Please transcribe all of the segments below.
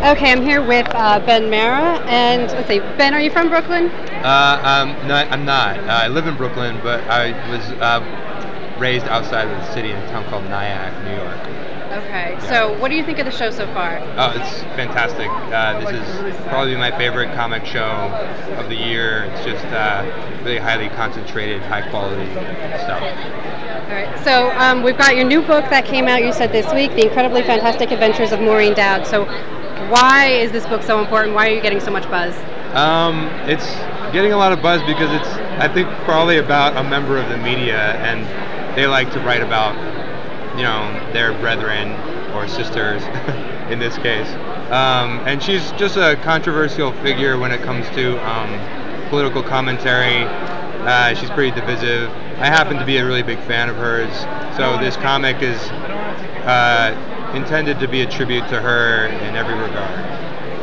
Okay, I'm here with Ben Marra, and let's see, Ben, are you from Brooklyn? No, I'm not. I live in Brooklyn, but I was raised outside of the city in a town called Nyack, New York. Okay, Yeah. so what do you think of the show so far? Oh, it's fantastic. This is probably my favorite comic show of the year. It's just really highly concentrated, high quality stuff. All right, so we've got your new book that came out, you said this week, The Incredibly Fantastic Adventures of Maureen Dowd. So why is this book so important? Why are you getting so much buzz? It's getting a lot of buzz because it's, I think, probably about a member of the media, and they like to write about, their brethren or sisters in this case. And she's just a controversial figure when it comes to political commentary. She's pretty divisive. I happen to be a really big fan of hers, so this comic is intended to be a tribute to her in every regard.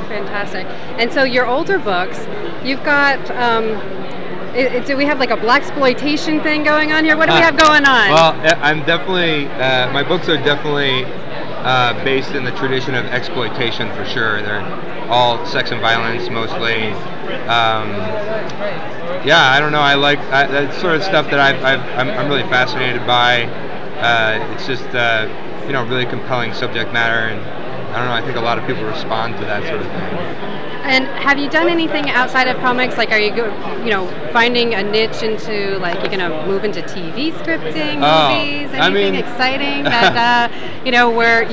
Fantastic. And so your older books, you've got, do we have like a blaxploitation thing going on here? What do we have going on? Well, I'm definitely, my books are definitely based in the tradition of exploitation for sure. They're all sex and violence mostly. Yeah, I don't know. I like that sort of stuff that I'm really fascinated by. It's just really compelling subject matter, and I don't know. I think a lot of people respond to that sort of thing. And have you done anything outside of comics? Like, are you finding a niche into, like, you're gonna move into TV scripting, movies, anything exciting that where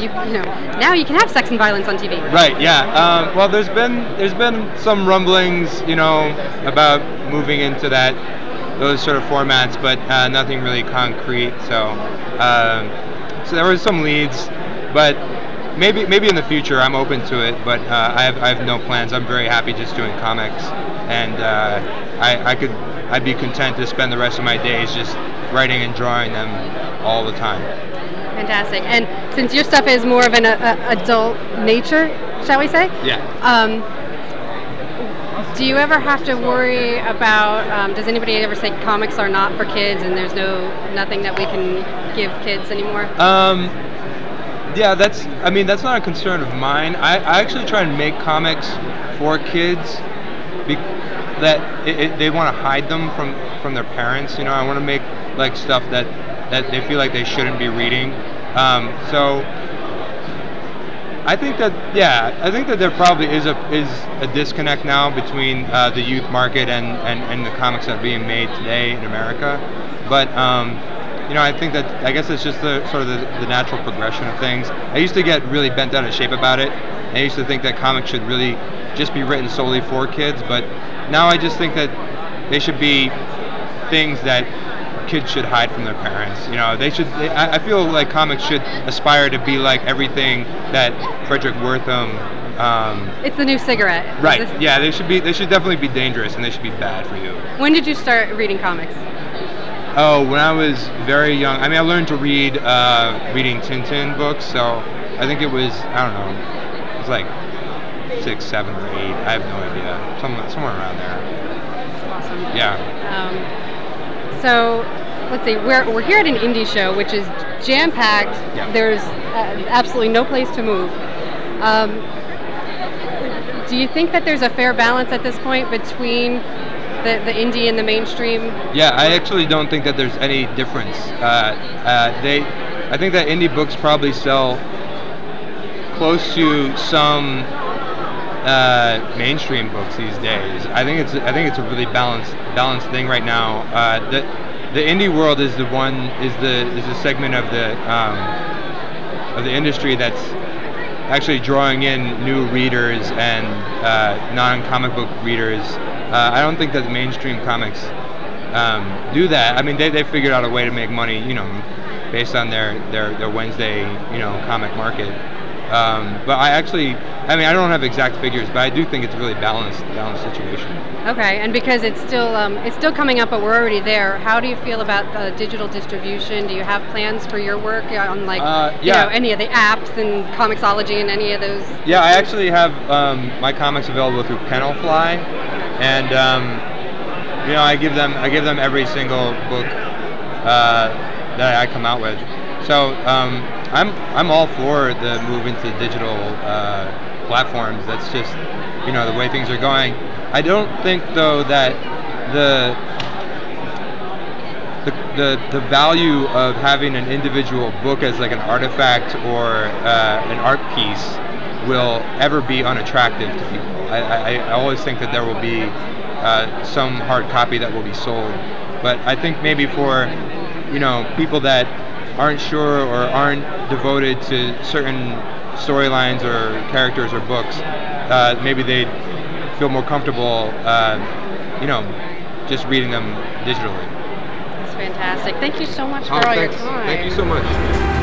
now you can have sex and violence on TV? Right. Yeah. Well, there's been some rumblings, about moving into those sort of formats, but nothing really concrete. So there were some leads, but maybe in the future I'm open to it. But I have no plans. I'm very happy just doing comics, and I'd be content to spend the rest of my days just writing and drawing them all the time. Fantastic. And since your stuff is more of an adult nature, shall we say? Yeah. Do you ever have to worry about, does anybody ever say comics are not for kids and there's nothing that we can give kids anymore? Yeah, that's not a concern of mine. I actually try and make comics for kids that they want to hide them from their parents. I want to make like stuff that they feel like they shouldn't be reading. So I think that there probably is a disconnect now between the youth market and the comics that are being made today in America. But I guess it's just the sort of the natural progression of things. I used to get really bent out of shape about it. I used to think that comics should really just be written solely for kids, but now I just think that they should be things that kids should hide from their parents. I feel like comics should aspire to be like everything that Frederick Wertham. It's the new cigarette. Right. Yeah, they should definitely be dangerous, and they should be bad for you. When did you start reading comics? Oh, when I was very young. I learned to read reading Tintin books, so I think it was, I don't know, it was like 6, 7, or 8. I have no idea. Somewhere around there. That's awesome. Yeah. So let's see, we're here at an indie show, which is jam-packed. Yeah. There's absolutely no place to move. Do you think that there's a fair balance at this point between the indie and the mainstream? Yeah, I actually don't think that there's any difference. I think that indie books probably sell close to some mainstream books these days. I think it's a really balanced thing right now. The indie world is the segment of the industry that's actually drawing in new readers and non-comic book readers. I don't think that the mainstream comics do that. They figured out a way to make money, based on their Wednesday, comic market. But I don't have exact figures, but I do think it's a really balanced situation. Okay, and because it's still coming up, but we're already there. How do you feel about the digital distribution? Do you have plans for your work on any of the apps and Comixology and any of those? Yeah, I actually have my comics available through Panelfly, and I give them every single book that I come out with. So I'm all for the move into digital platforms. That's just, you know, the way things are going. I don't think though that the value of having an individual book as like an artifact or an art piece will ever be unattractive to people. I always think that there will be some hard copy that will be sold, but I think maybe for, you know, people that aren't sure or aren't devoted to certain storylines or characters or books, maybe they'd feel more comfortable, you know, just reading them digitally. That's fantastic. Thank you so much for all your time. Thank you so much.